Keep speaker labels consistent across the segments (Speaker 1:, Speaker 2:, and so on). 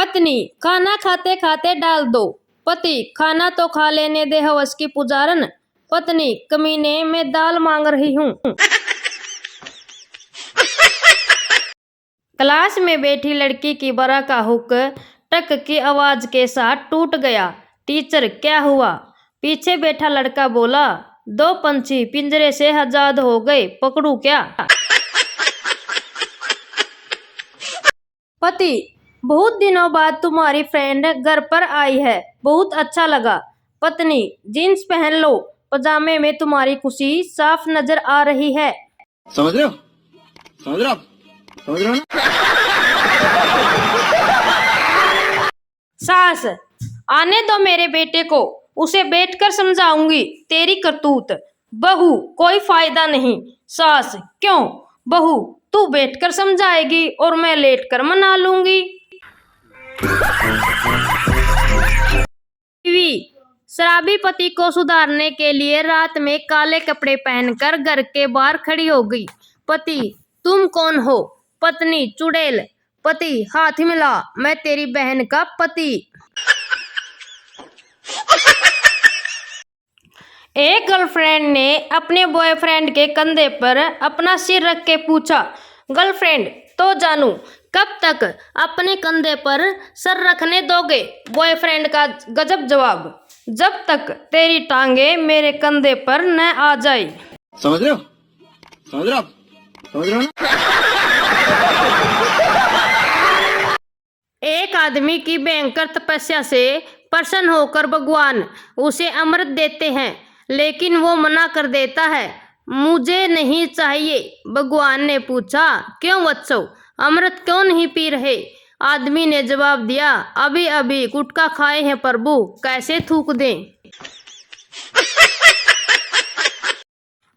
Speaker 1: पत्नी खाना खाते खाते डाल दो। पति खाना तो खा लेने दे हवस की पुजारन। पत्नी कमीने मैं दाल मांग रही हूँ। क्लास में बैठी लड़की की बरा का हुक टक की आवाज के साथ टूट गया। टीचर क्या हुआ? पीछे बैठा लड़का बोला, 2 पंछी पिंजरे से आजाद हो गए, पकड़ू क्या? पति बहुत दिनों बाद तुम्हारी फ्रेंड घर पर आई है, बहुत अच्छा लगा। पत्नी जीन्स पहन लो, पजामे में तुम्हारी खुशी साफ नजर आ रही है।
Speaker 2: समझ रहे हो? समझ रहे हो? समझ रहे हो ना?
Speaker 1: सास आने दो मेरे बेटे को, उसे बैठकर समझाऊंगी तेरी करतूत। बहू कोई फायदा नहीं। सास क्यों? बहू तू बैठकर समझाएगी और मैं लेटकर मना लूंगी। बीवी शराबी पति को सुधारने के लिए रात में काले कपड़े पहनकर घर के बाहर खड़ी हो गई। पति तुम कौन हो? पत्नी चुड़ैल। पति हाथ मिला, मैं तेरी बहन का पति। एक गर्लफ्रेंड ने अपने बॉयफ्रेंड के कंधे पर अपना सिर रख के पूछा, गर्लफ्रेंड तो जानू कब तक अपने कंधे पर सर रखने दोगे? बॉयफ्रेंड का गजब जवाब, जब तक तेरी टांगे मेरे कंधे पर न आ जाए।
Speaker 2: समझ रहे हो? समझ रहे हो? समझ रहे हो ना?
Speaker 1: एक आदमी की भयंकर तपस्या से प्रसन्न होकर भगवान उसे अमृत देते हैं, लेकिन वो मना कर देता है, मुझे नहीं चाहिए। भगवान ने पूछा, क्यों वत्सो, अमृत क्यों नहीं पी रहे? आदमी ने जवाब दिया, अभी अभी गुटखा खाए हैं प्रभु, कैसे थूक दें।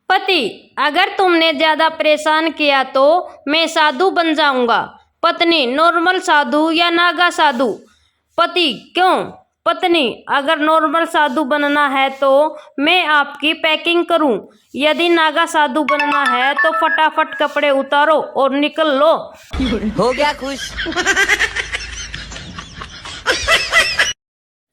Speaker 1: पति अगर तुमने ज्यादा परेशान किया तो मैं साधु बन जाऊंगा। पत्नी नॉर्मल साधु या नागा साधु? पति क्यों? पत्नी अगर नॉर्मल साधु बनना है तो मैं आपकी पैकिंग करूं, यदि नागा साधु बनना है तो फटाफट कपड़े उतारो और निकल लो।
Speaker 3: हो गया खुश।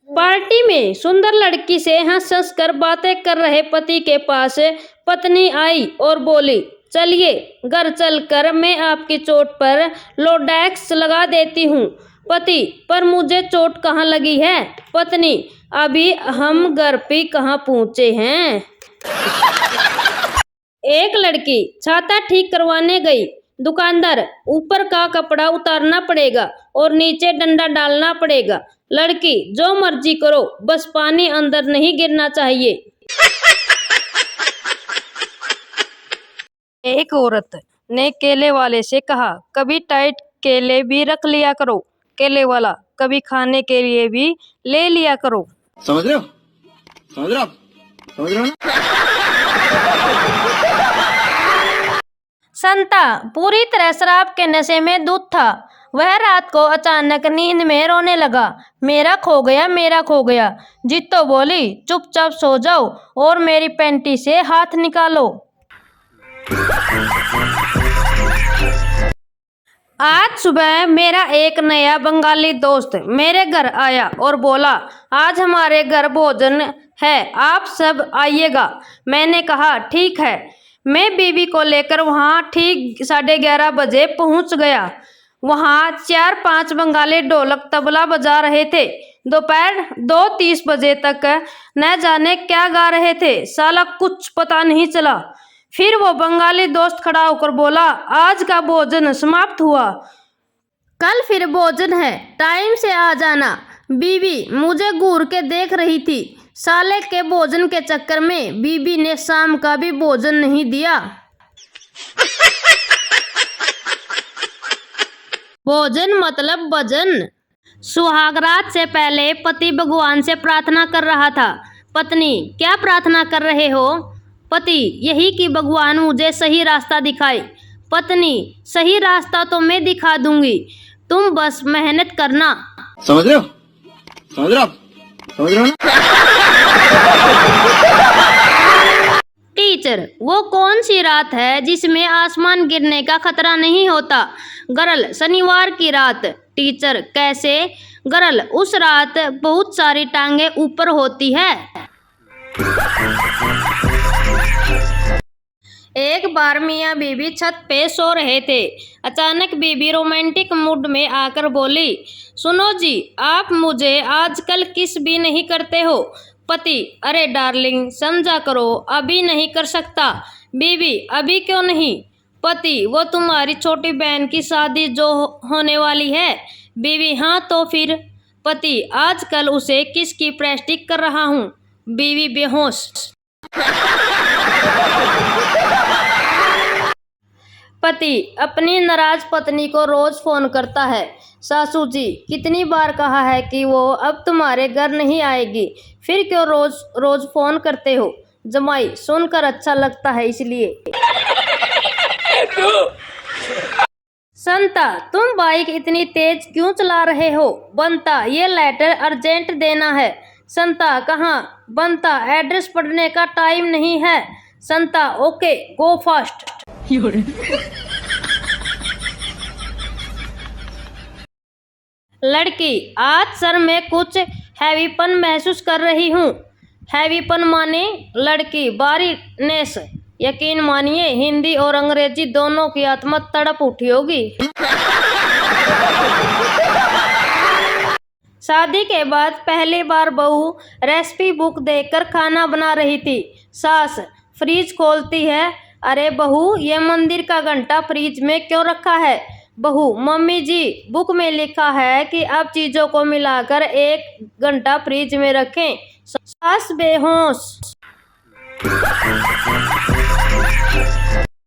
Speaker 1: पार्टी में सुंदर लड़की से हंस हंस कर बातें कर रहे पति के पास पत्नी आई और बोली, चलिए घर चलकर मैं आपकी चोट पर लोडेक्स लगा देती हूँ। पति पर मुझे चोट कहाँ लगी है? पत्नी अभी हम घर पे कहाँ पहुँचे हैं। एक लड़की छाता ठीक करवाने गई। दुकानदार ऊपर का कपड़ा उतारना पड़ेगा और नीचे डंडा डालना पड़ेगा। लड़की जो मर्जी करो, बस पानी अंदर नहीं गिरना चाहिए। एक औरत ने केले वाले से कहा, कभी टाइट केले भी रख लिया करो। केले वाला, कभी खाने के लिए भी ले लिया करो।
Speaker 2: समझ रहे हो? समझ रहे हो? समझ रहे हो ना?
Speaker 1: संता पूरी तरह शराब के नशे में धुत था। वह रात को अचानक नींद में रोने लगा, मेरा खो गया, मेरा खो गया। जित्तो बोली, चुपचाप सो जाओ और मेरी पैंटी से हाथ निकालो। आज सुबह मेरा एक नया बंगाली दोस्त मेरे घर आया और बोला, आज हमारे घर भोजन है, आप सब आइएगा। मैंने कहा ठीक है। मैं बीवी को लेकर वहाँ ठीक 11:30 बजे पहुँच गया। वहाँ 4-5 बंगाली ढोलक तबला बजा रहे थे। दोपहर 2:30 बजे तक न जाने क्या गा रहे थे, साला कुछ पता नहीं चला। फिर वो बंगाली दोस्त खड़ा होकर बोला, आज का भोजन समाप्त हुआ, कल फिर भोजन है, टाइम से आ जाना। बीवी मुझे घूर के देख रही थी। साले के भोजन के चक्कर में बीवी ने शाम का भी भोजन नहीं दिया। भोजन मतलब भजन। सुहागरात से पहले पति भगवान से प्रार्थना कर रहा था। पत्नी क्या प्रार्थना कर रहे हो? पति यही कि भगवान मुझे सही रास्ता दिखाए। पत्नी सही रास्ता तो मैं दिखा दूंगी, तुम बस मेहनत करना।
Speaker 2: समझ रहे हो? समझ रहे हो? समझ रहे हो ना?
Speaker 1: टीचर वो कौन सी रात है जिसमें आसमान गिरने का खतरा नहीं होता? गर्ल शनिवार की रात। टीचर कैसे गर्ल उस रात बहुत सारी टांगे ऊपर होती है। एक बार मियाँ बीबी छत पे सो रहे थे। अचानक बीबी रोमांटिक मूड में आकर बोली, सुनो जी, आप मुझे आजकल किस भी नहीं करते हो। पति, अरे डार्लिंग समझा करो, अभी नहीं कर सकता। बीवी, अभी क्यों नहीं। पति, वो तुम्हारी छोटी बहन की शादी जो होने वाली है। बीवी, हाँ तो फिर। पति, आजकल उसे किसकी प्रैक्टिस कर रहा हूँ। बीवी बेहोश। पति अपनी नाराज पत्नी को रोज फोन करता है। सासू जी, कितनी बार कहा है कि वो अब तुम्हारे घर नहीं आएगी, फिर क्यों रोज रोज फोन करते हो। जमाई, सुनकर अच्छा लगता है इसलिए। संता, तुम बाइक इतनी तेज क्यों चला रहे हो। बनता, ये लेटर अर्जेंट देना है। संता, कहाँ। बनता, एड्रेस पढ़ने का टाइम नहीं है। संता, ओके गो फास्ट। लड़की, आज सर मैं कुछ हैवीपन महसूस कर रही हूँ। हैवीपन माने। लड़की, बारीनेस। यकीन मानिए हिंदी और अंग्रेजी दोनों की आत्मा तड़प उठी होगी। शादी के बाद पहली बार बहू रेसिपी बुक देखकर खाना बना रही थी। सास फ्रिज खोलती है, अरे बहू, ये मंदिर का घंटा फ्रिज में क्यों रखा है। बहू, मम्मी जी, बुक में लिखा है कि अब चीजों को मिलाकर 1 घंटा फ्रिज में रखें। सास बेहोश।